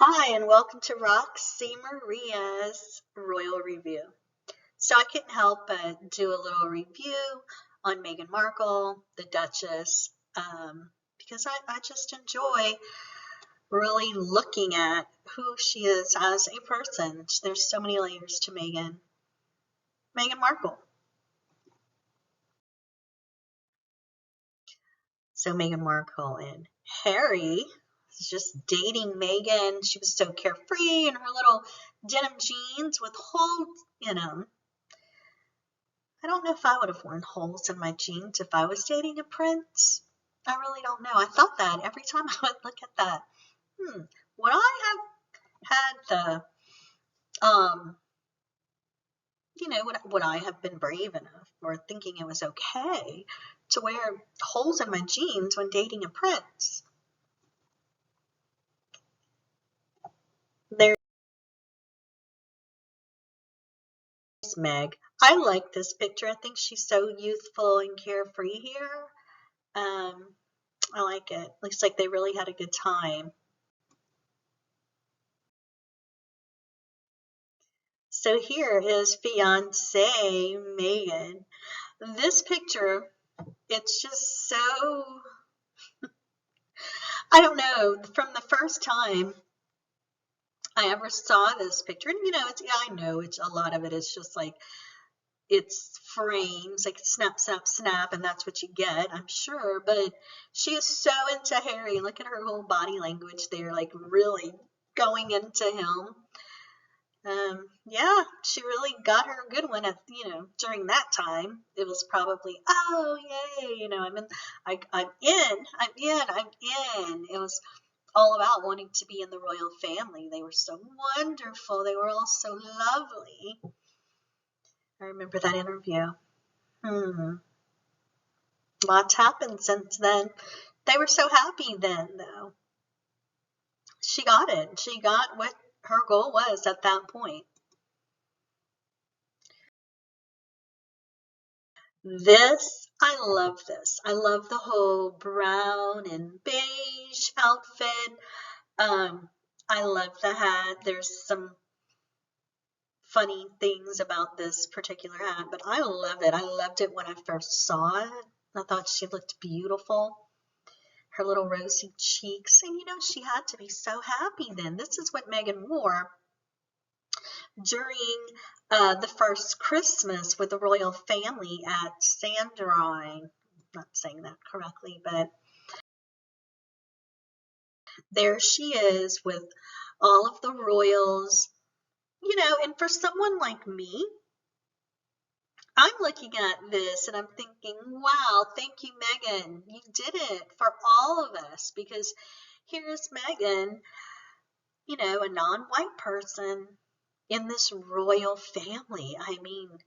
Hi, and welcome to Roxy Maria's Royal Review. So I couldn't help but do a little review on Meghan Markle, the Duchess, because I just enjoy really looking at who she is as a person. There's so many layers to Meghan Markle. So Meghan Markle and Harry was just dating Meghan. She was so carefree in her little denim jeans with holes in them. I don't know if I would have worn holes in my jeans if I was dating a prince. I really don't know. I thought that every time I would look at that. Would I have had would I have been brave enough or thinking it was okay to wear holes in my jeans when dating a prince? There's Meg. I like this picture. I think she's so youthful and carefree here. I like it. Looks like they really had a good time. So here is fiance Meghan. This picture, it's just so, I don't know, from the first time I ever saw this picture, and I know it's a lot of it is just like, it's frames, like snap, snap, snap, and that's what you get, I'm sure, but she is so into Harry. Look at her whole body language there, like really going into him. Yeah, she really got her a good one during that time. It was probably, oh, yay, I'm in. It was all about wanting to be in the royal family. They were so wonderful. They were all so lovely. I remember that interview. Lots happened since then. They were so happy then, though. She got it. She got what her goal was at that point. I love this. I love the whole brown and beige outfit. I love the hat. There's some funny things about this particular hat, but I love it. I loved it when I first saw it. I thought she looked beautiful. Her little rosy cheeks. And she had to be so happy then. This is what Meghan wore during the first Christmas with the royal family at Sandrine. Not saying that correctly, but there she is with all of the royals, and for someone like me, I'm looking at this and I'm thinking, wow, thank you, Meghan. You did it for all of us, because here's Meghan, a non-white person in this royal family. I mean,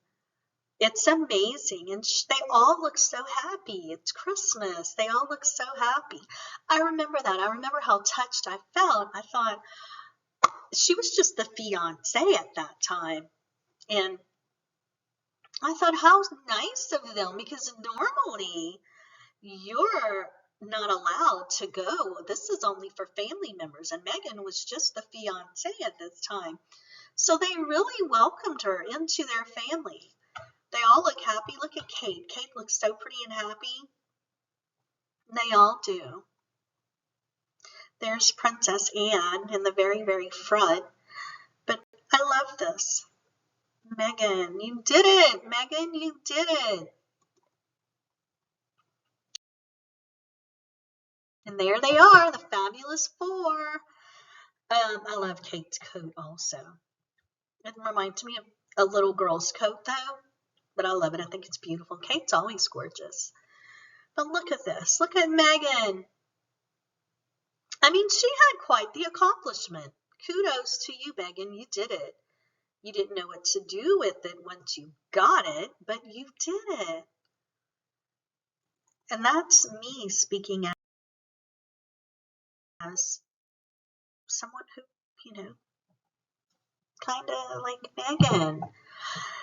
it's amazing. And they all look so happy. It's Christmas. They all look so happy. I remember that. I remember how touched I felt. I thought she was just the fiance at that time. And I thought, how nice of them, because normally you're not allowed to go. This is only for family members. And Meghan was just the fiance at this time. So they really welcomed her into their family. They all look happy. Look at Kate. Kate looks so pretty and happy. They all do. There's Princess Anne in the very, very front. But I love this. Meghan, you did it. Meghan, you did it. And there they are, the fabulous four. I love Kate's coat also. It reminds me of a little girl's coat, though. But I love it. I think it's beautiful. Kate's always gorgeous. But look at this. Look at Meghan. I mean, she had quite the accomplishment. Kudos to you, Meghan. You did it. You didn't know what to do with it once you got it, but you did it. And that's me speaking as someone who, kind of like Meghan.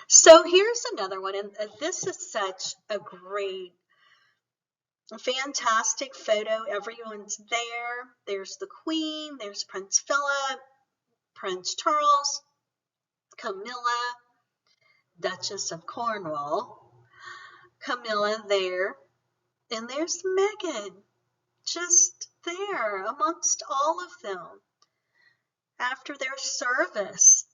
So here's another one, and this is such a great A fantastic photo. Everyone's there. There's the Queen. There's Prince Philip, Prince Charles, Camilla, Duchess of Cornwall, Camilla there, and there's Meghan just there amongst all of them after their service.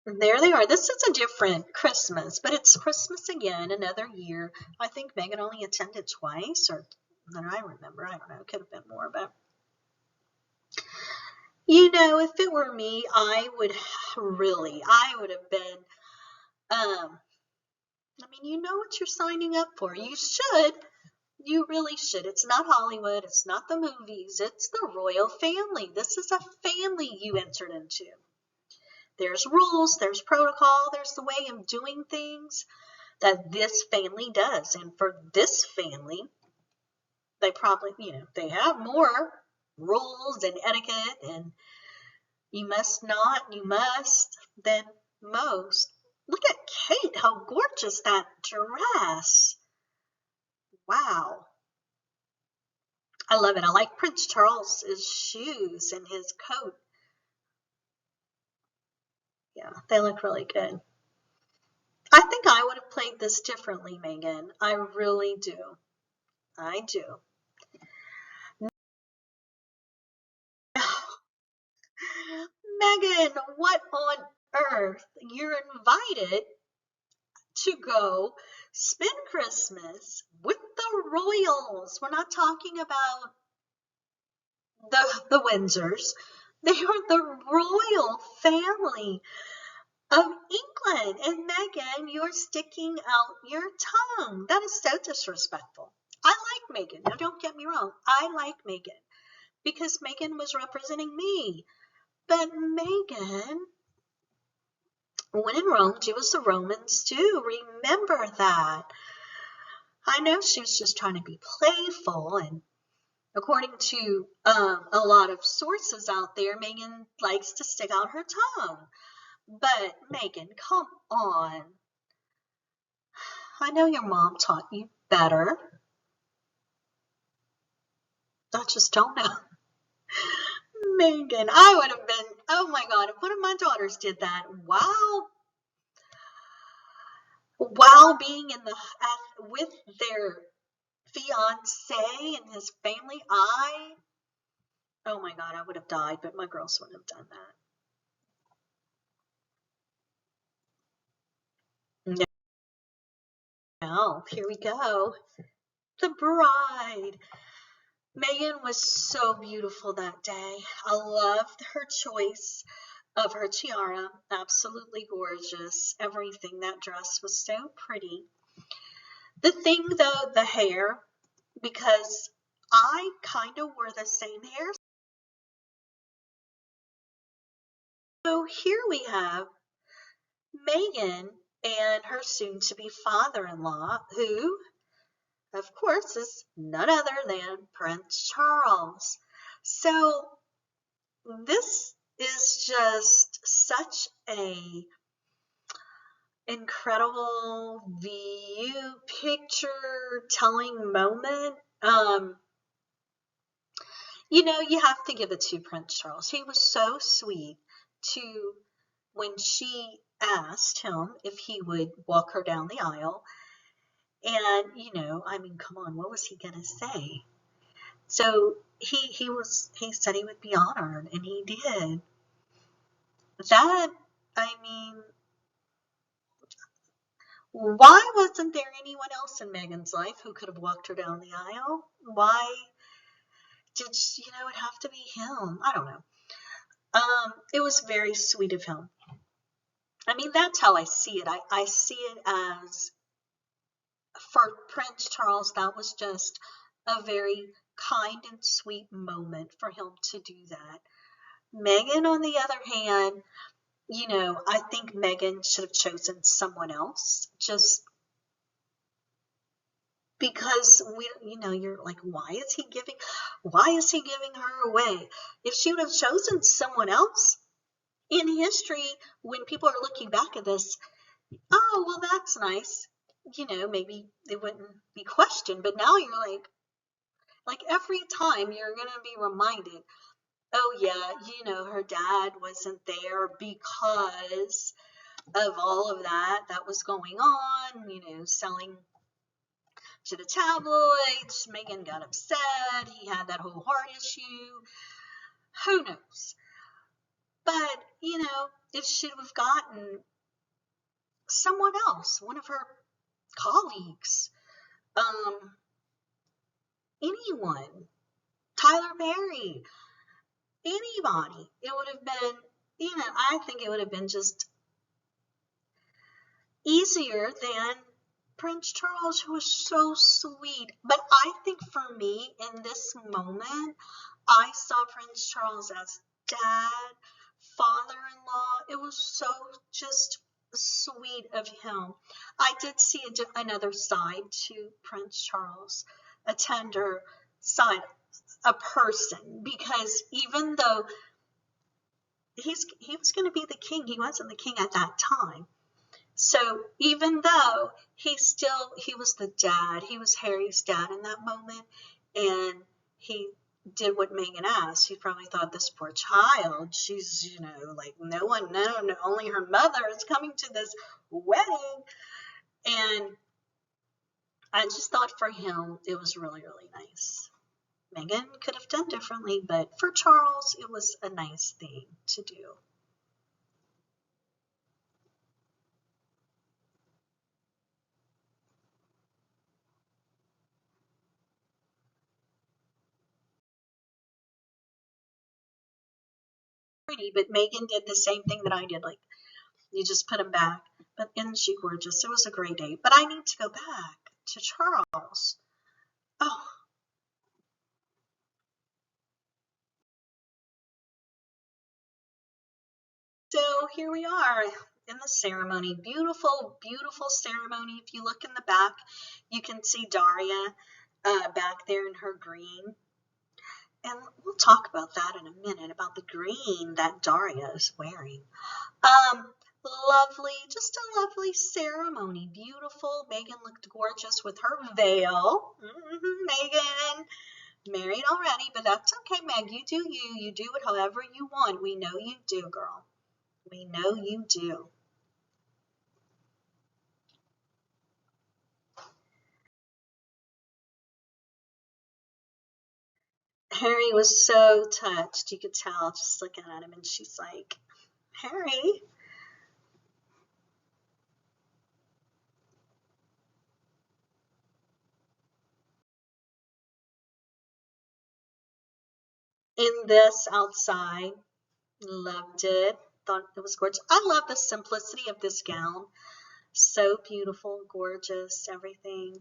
There they are. This is a different Christmas, but it's Christmas again, another year. I think Meghan only attended twice, or than I remember. I don't know. It could have been more, but if it were me, I would have been, you know what you're signing up for. You should. You really should. It's not Hollywood. It's not the movies. It's the royal family. This is a family you entered into. There's rules, there's protocol, there's the way of doing things that this family does. And for this family, they probably, they have more rules and etiquette, and you must than most. Look at Kate, how gorgeous that dress. Wow. I love it. I like Prince Charles's shoes and his coat. Yeah, they look really good. I think I would have played this differently, Meghan. I really do. I do. Meghan, what on earth? You're invited to go spend Christmas with the royals. We're not talking about the Windsors. They are the royal family of England. And Meghan, you're sticking out your tongue. That is so disrespectful. I like Meghan. Now, don't get me wrong. I like Meghan because Meghan was representing me. But Meghan, when in Rome, do as the Romans do. Remember that. I know she was just trying to be playful, and according to a lot of sources out there, Meghan likes to stick out her tongue. But Meghan, come on. I know your mom taught you better. I just don't know. Meghan, I would have been, oh my God, if one of my daughters did that, while being with their fiance and his family, oh my God, I would have died, but my girls wouldn't have done that. No, here we go. The bride. Meghan was so beautiful that day. I loved her choice of her tiara. Absolutely gorgeous. Everything. That dress was so pretty. The thing, though, the hair, because I kind of wore the same hair. So here we have Meghan and her soon-to-be father-in-law, who, of course, is none other than Prince Charles. So this is just such a incredible view, picture telling moment. You have to give it to Prince Charles. He was so sweet when she asked him if he would walk her down the aisle. And, come on, what was he going to say? So he said he would be honored, and he did. Why wasn't there anyone else in Meghan's life who could have walked her down the aisle? Why did it have to be him? I don't know. It was very sweet of him. That's how I see it. I see it as, for Prince Charles, that was just a very kind and sweet moment for him to do that. Meghan, on the other hand, I think Meghan should have chosen someone else, just because you're like, why is he giving her away? If she would have chosen someone else in history, when people are looking back at this, oh, well, that's nice. Maybe they wouldn't be questioned, but now you're like every time you're going to be reminded, oh, yeah, her dad wasn't there because of all of that was going on, selling to the tabloids. Meghan got upset. He had that whole heart issue. Who knows? But, if she'd have gotten someone else, one of her colleagues, um, anyone, Tyler Perry, anybody, it would have been, I think it would have been just easier than Prince Charles, who was so sweet. But I think for me, in this moment, I saw Prince Charles as dad, father-in-law. It was so just sweet of him. I did see another side to Prince Charles, a tender side, a person, because even though he was going to be the king, he wasn't the king at that time. So even though he was the dad, he was Harry's dad in that moment, and he did what Meghan asked. He probably thought, this poor child, she's, like no, only her mother is coming to this wedding. And I just thought for him, it was really, really nice. Meghan could have done differently, but for Charles, it was a nice thing to do. Pretty, but Meghan did the same thing that I did. Like, you just put them back. But isn't she gorgeous? It was a great day. But I need to go back to Charles. Oh, so here we are in the ceremony. Beautiful, beautiful ceremony. If you look in the back, you can see Daria back there in her green. And we'll talk about that in a minute, about the green that Daria is wearing. Lovely, just a lovely ceremony. Beautiful. Meghan looked gorgeous with her veil. Meghan, married already, but that's okay, Meg. You do you. You do it however you want. We know you do, girl. We know you do. Harry was so touched. You could tell just looking at him, and she's like, Harry. In this outside, loved it. Thought it was gorgeous. I love the simplicity of this gown. So beautiful, gorgeous, everything.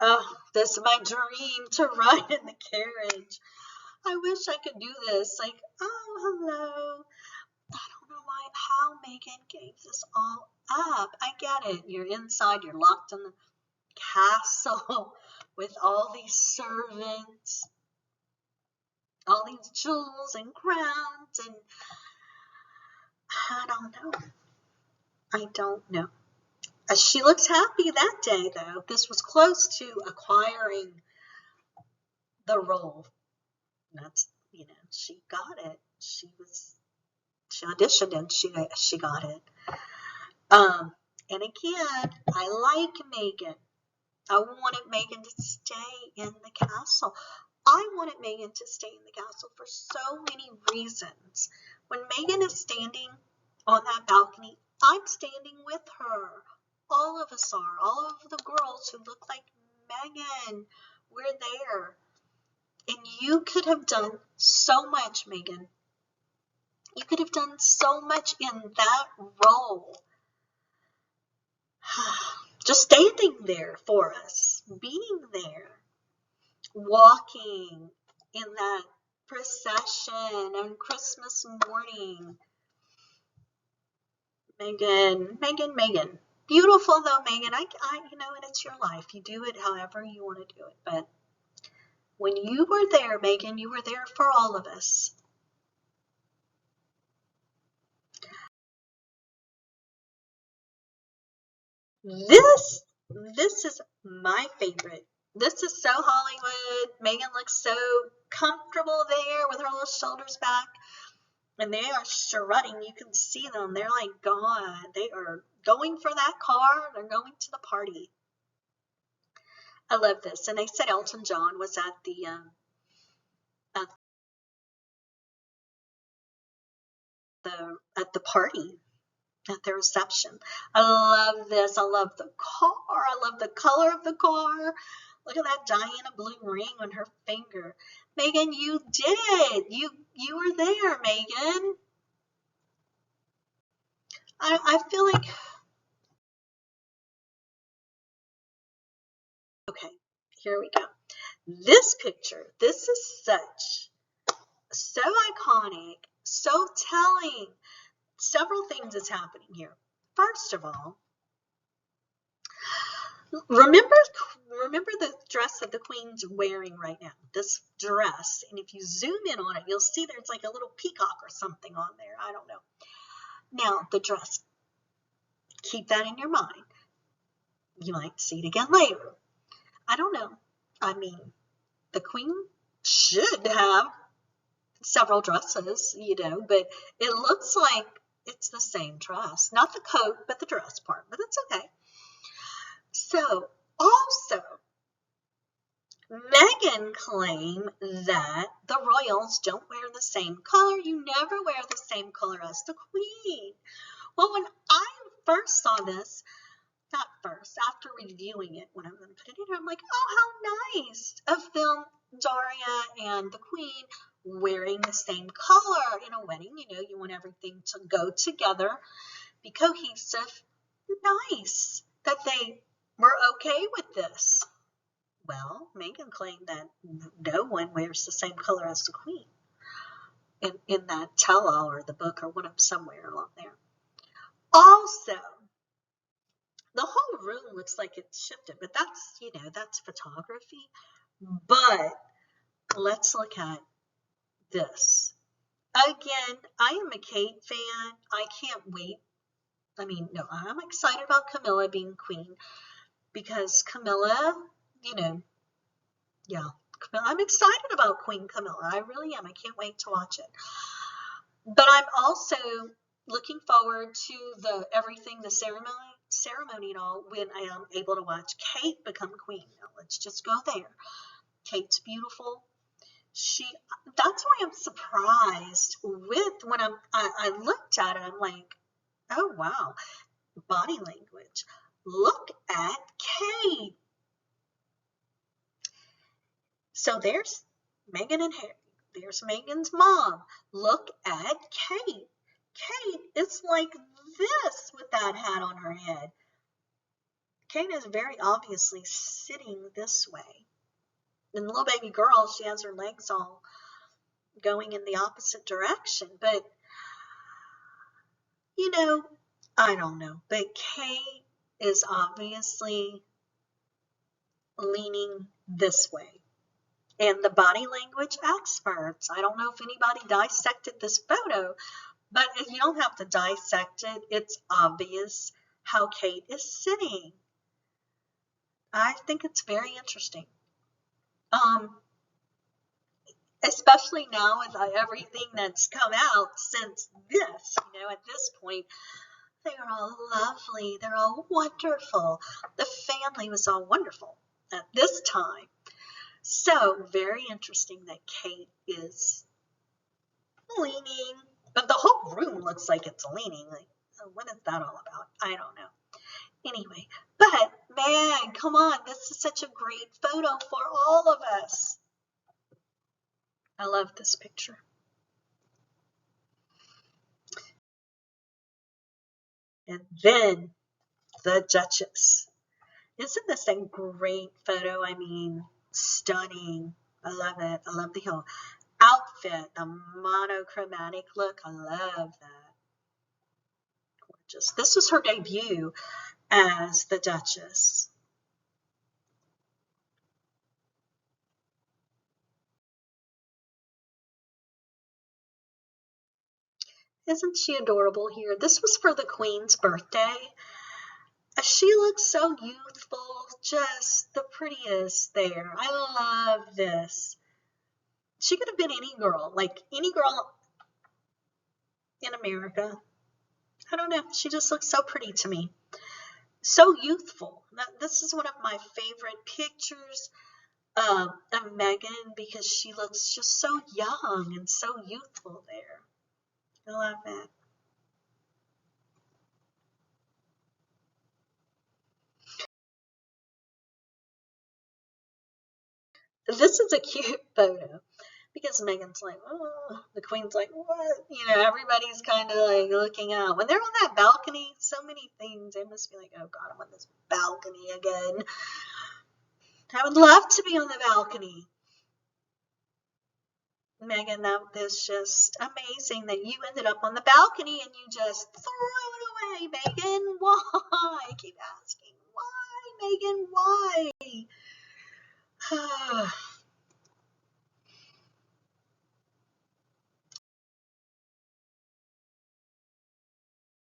Oh, this is my dream to ride in the carriage. I wish I could do this. Like, oh, hello. I don't know how Meghan gave this all up. I get it. You're inside, you're locked in the castle with all these servants, all these jewels and crowns, and I don't know. I don't know. She looks happy that day, though. This was close to acquiring the role. That's, she got it. She auditioned and she got it. And again, I like Meghan. I wanted Meghan to stay in the castle. I wanted Meghan to stay in the castle for so many reasons. When Meghan is standing on that balcony, I'm standing with her. All of us are. All of the girls who look like Meghan. We're there. And you could have done so much, Meghan. You could have done so much in that role. Just standing there for us, being there, walking in that procession on Christmas morning. Meghan, Meghan, Meghan. Beautiful though, Meghan. And it's your life. You do it however you want to do it. But When you were there, Meghan, you were there for all of us. This is my favorite. This is so Hollywood. Meghan looks so comfortable there with her little shoulders back. And they are strutting. You can see them. They're like, God, they are going for that car. They're going to the party. I love this. And they said Elton John was at at the party, at the reception. I love this. I love the car. I love the color of the car. Look at that Diana blue ring on her finger. Meghan, you did it. You were there, Meghan. I feel like, okay, here we go. This picture, this is so iconic, so telling. Several things is happening here. First of all, remember the dress that the Queen's wearing right now, this dress. And if you zoom in on it, you'll see there's like a little peacock or something on there. I don't know. Now, the dress, keep that in your mind. You might see it again later. I don't know. I mean, the Queen should have several dresses, but it looks like it's the same dress. Not the coat, but the dress part, but it's okay. So, also, Meghan claimed that the royals don't wear the same color. You never wear the same color as the Queen. Well, when I first saw this, not first, after reviewing it, when I'm going to put it in here, I'm like, oh, how nice of them, Daria and the Queen, wearing the same color in a wedding. You want everything to go together, be cohesive. Nice that they were okay with this. Well, Meghan claimed that no one wears the same color as the Queen in that tell-all or the book or one somewhere along there. Also, the whole room looks like it's shifted, but that's photography. But let's look at this. Again, I am a Kate fan. I can't wait. I mean, no, I'm excited about Camilla being queen because Camilla, yeah, I'm excited about Queen Camilla. I really am. I can't wait to watch it. But I'm also looking forward to the ceremony and all when I am able to watch Kate become queen. Now, let's just go there. Kate's beautiful. That's why I'm surprised with when I looked at it, I'm like, oh wow, body language. Look at Kate. So there's Meghan and Harry. There's Meghan's mom. Look at Kate. Kate is like this with that hat on her head. Kate is very obviously sitting this way. And the little baby girl, she has her legs all going in the opposite direction. But, I don't know. But Kate is obviously leaning this way. And the body language experts, I don't know if anybody dissected this photo, but if you don't have to dissect it, it's obvious how Kate is sitting. I think it's very interesting. Especially now with everything that's come out since this, at this point, they're all lovely. They're all wonderful. The family was all wonderful at this time. So very interesting that Kate is leaning, but the whole room looks like it's leaning. Like, what is that all about? I don't know. Anyway, but man, come on. This is such a great photo for all of us. I love this picture. And then the Duchess. Isn't this a great photo? I mean, stunning. I love it. I love the whole outfit, the monochromatic look. I love that. Gorgeous. This was her debut as the Duchess. Isn't she adorable here? This was for the Queen's birthday. She looks so youthful, just the prettiest there. I love this. She could have been any girl, like any girl in America. I don't know. She just looks so pretty to me. So youthful. This is one of my favorite pictures of Meghan because she looks just so young and so youthful there. I love that. This is a cute photo because Meghan's like, oh, the Queen's like, what? You know, everybody's kind of like looking out. When they're on that balcony, so many things. They must be like, oh God, I'm on this balcony again. I would love to be on the balcony. Meghan, that is just amazing that you ended up on the balcony and you just threw it away, Meghan. Why? I keep asking, why, Meghan? Why?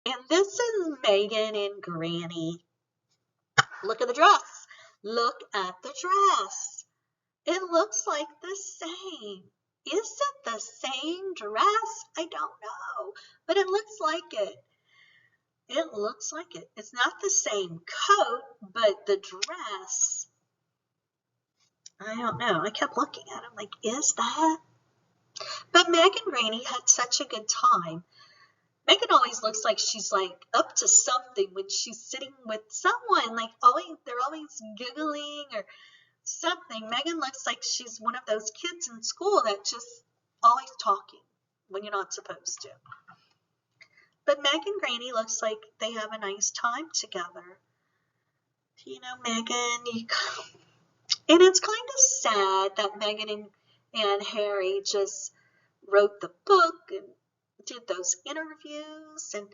And this is Meghan and Granny. Look at the dress. Look at the dress. It looks like the same. Is it the same dress? I don't know, but it looks like it. It looks like it. It's not the same coat, but the dress, I don't know. I kept looking at it like, is that? But Meg and Granny had such a good time. Megan always looks like she's like up to something when she's sitting with someone. Like always, they're always giggling or something. Megan looks like she's one of those kids in school that just always talking when you're not supposed to. But Meg and Granny looks like they have a nice time together. You know, Megan, and it's kind of sad that Megan and Harry just wrote the book and did those interviews. And,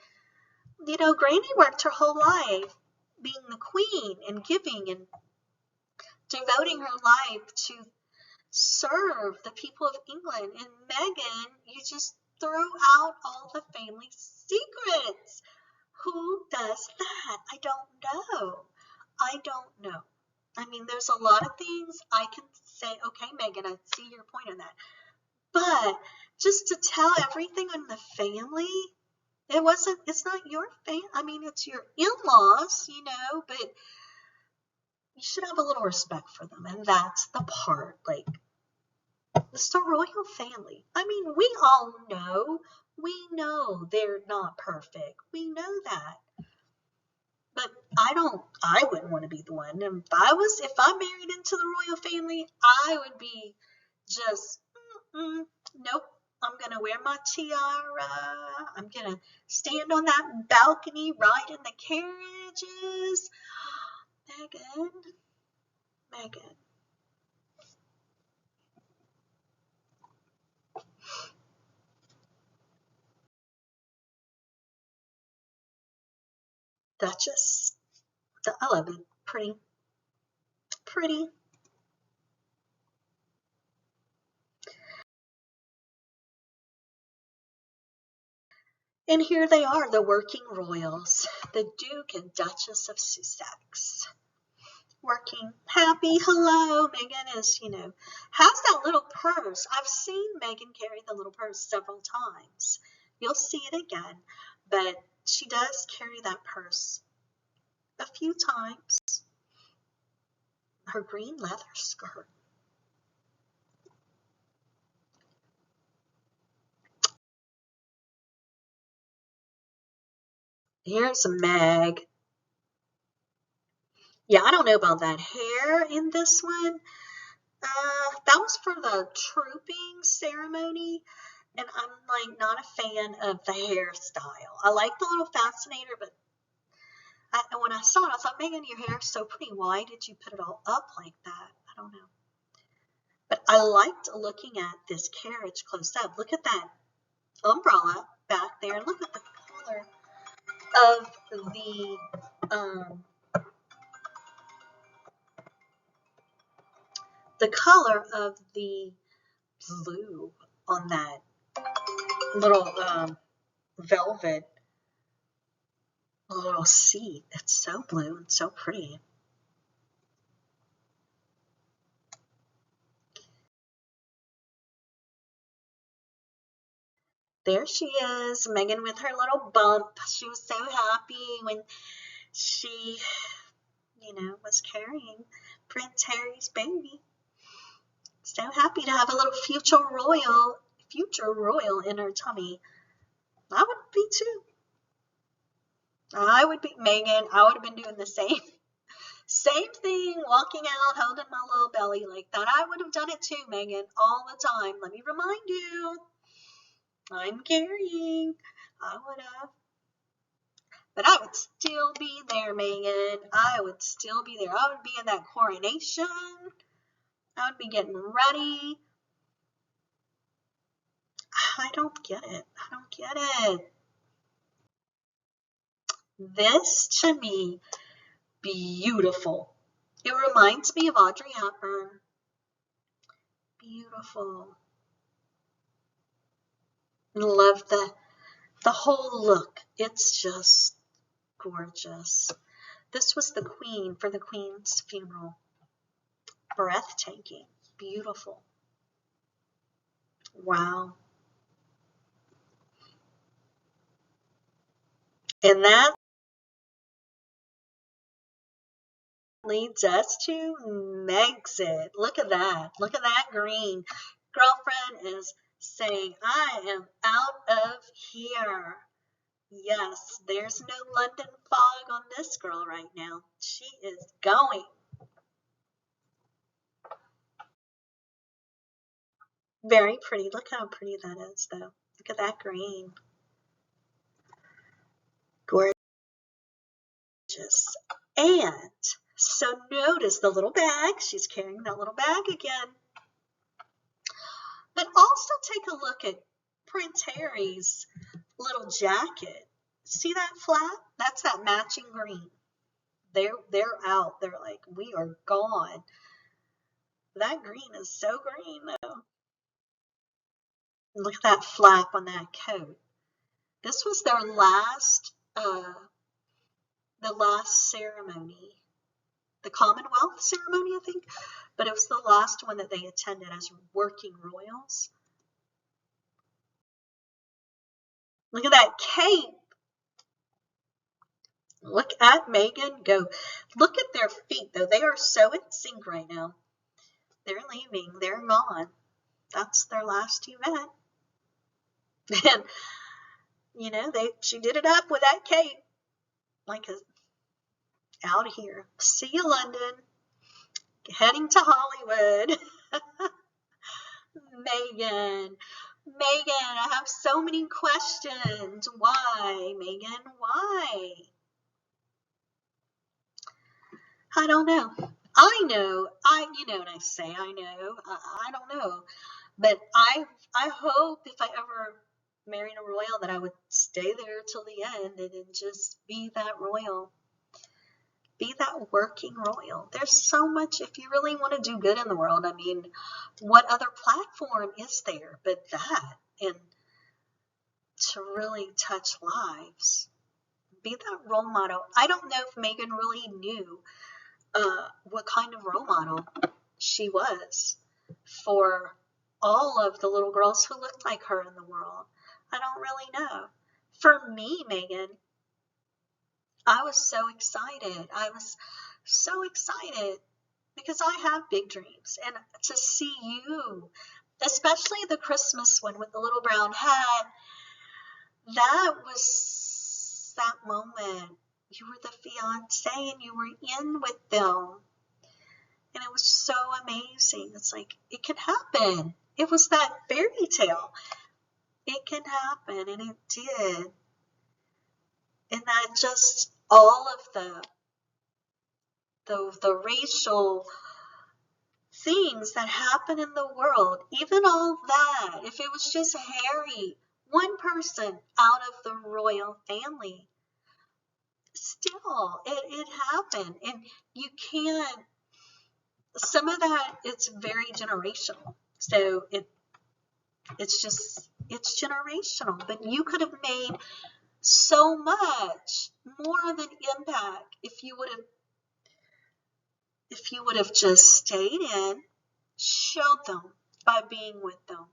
you know, Granny worked her whole life being the queen and giving and devoting her life to serve the people of England. And Megan, you just threw out all the family secrets. Who does that? I don't know. I don't know. I mean, there's a lot of things I can say, okay, Megan, I see your point on that. But just to tell everything on the family, it's not your family. I mean, it's your in-laws, you know, but you should have a little respect for them. And that's the part, like, it's the royal family. I mean, we know they're not perfect. We know that. But I wouldn't want to be the one. And if I married into the royal family, I would be just, nope. I'm going to wear my tiara. I'm going to stand on that balcony, ride in the carriages. Meghan. Duchess. I love it. Pretty. Pretty. And here they are, the working royals, the Duke and Duchess of Sussex. Working happy. Hello, Meghan is, you know, has that little purse. I've seen Meghan carry the little purse several times. You'll see it again, but she does carry that purse a few times. Her green leather skirt. Here's Meg. Yeah, I don't know about that hair in this one. That was for the trooping ceremony, and I'm like not a fan of the hairstyle. I like the little fascinator, but when I saw it, I thought, Megan, your hair is so pretty. Why did you put it all up like that? I don't know. But I liked looking at this carriage close up. Look at that umbrella back there. Look at the color of the color of the blue on that little velvet little seat. It's so blue and so pretty. There she is, Meghan with her little bump. She was so happy when she, was carrying Prince Harry's baby. So happy to have a little future royal in her tummy. I would be too. I would be Meghan. I would have been doing the same thing, walking out, holding my little belly like that. I would have done it too, Meghan, all the time. Let me remind you, I'm carrying. I would have. But I would still be there, Meghan. I would still be there. I would be in that coronation. I would be getting ready. I don't get it. I don't get it. This, to me, beautiful. It reminds me of Audrey Hepburn. Beautiful. Love the whole look. It's just gorgeous. This was the Queen for the Queen's funeral. Breathtaking. Beautiful. Wow. And that leads us to Megxit. Look at that. Look at that green. Girlfriend is saying, I am out of here. Yes, there's no London fog on this girl right now. She is going. Very pretty. Look how pretty that is, though. Look at that green. Gorgeous. And so notice the little bag. She's carrying that little bag again. But also take a look at Prince Harry's little jacket. See that flap? That's that matching green. They're out. They're like, we are gone. That green is so green, though. Look at that flap on that coat. This was their the last ceremony, the Commonwealth ceremony, I think, but it was the last one that they attended as working royals. Look at that cape. Look at Meghan go. Look at their feet, though. They are so in sync right now. They're leaving. They're gone. That's their last event. And, she did it up with that cape. Like, out of here. See you, London. Heading to Hollywood. Meghan. Meghan, I have so many questions. Why, Meghan? Why? I don't know. I know. When I say I know, I don't know. But I hope if I ever married a royal that I would stay there till the end and just be that royal. Be that working royal. There's so much, if you really want to do good in the world, I mean, what other platform is there but that? And to really touch lives. Be that role model. I don't know if Meghan really knew what kind of role model she was for all of the little girls who looked like her in the world. I don't really know. For me, Meghan, I was so excited. I was so excited because I have big dreams. And to see you, especially the Christmas one with the little brown hat, that was that moment. You were the fiance and you were in with them. And it was so amazing. It's like, it can happen. It was that fairy tale. It can happen, and it did. And that just all of the racial things that happen in the world, even all that, if it was just Harry, one person out of the royal family, still, it happened. And you can't, some of that, it's very generational. So it's just It's generational, but you could have made so much more of an impact if you would have just stayed in, showed them by being with them.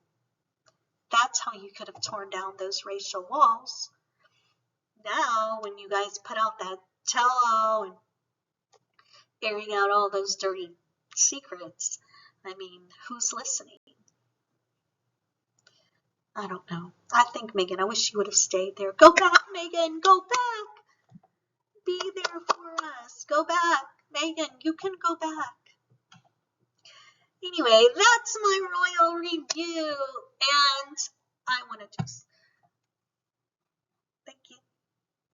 That's how you could have torn down those racial walls. Now, when you guys put out that tell-all and airing out all those dirty secrets, I mean, who's listening? I don't know. I think Meghan, I wish you would have stayed there. Go back, Meghan, go back. Be there for us. Go back. Meghan, you can go back. Anyway, that's my royal review, and I want to just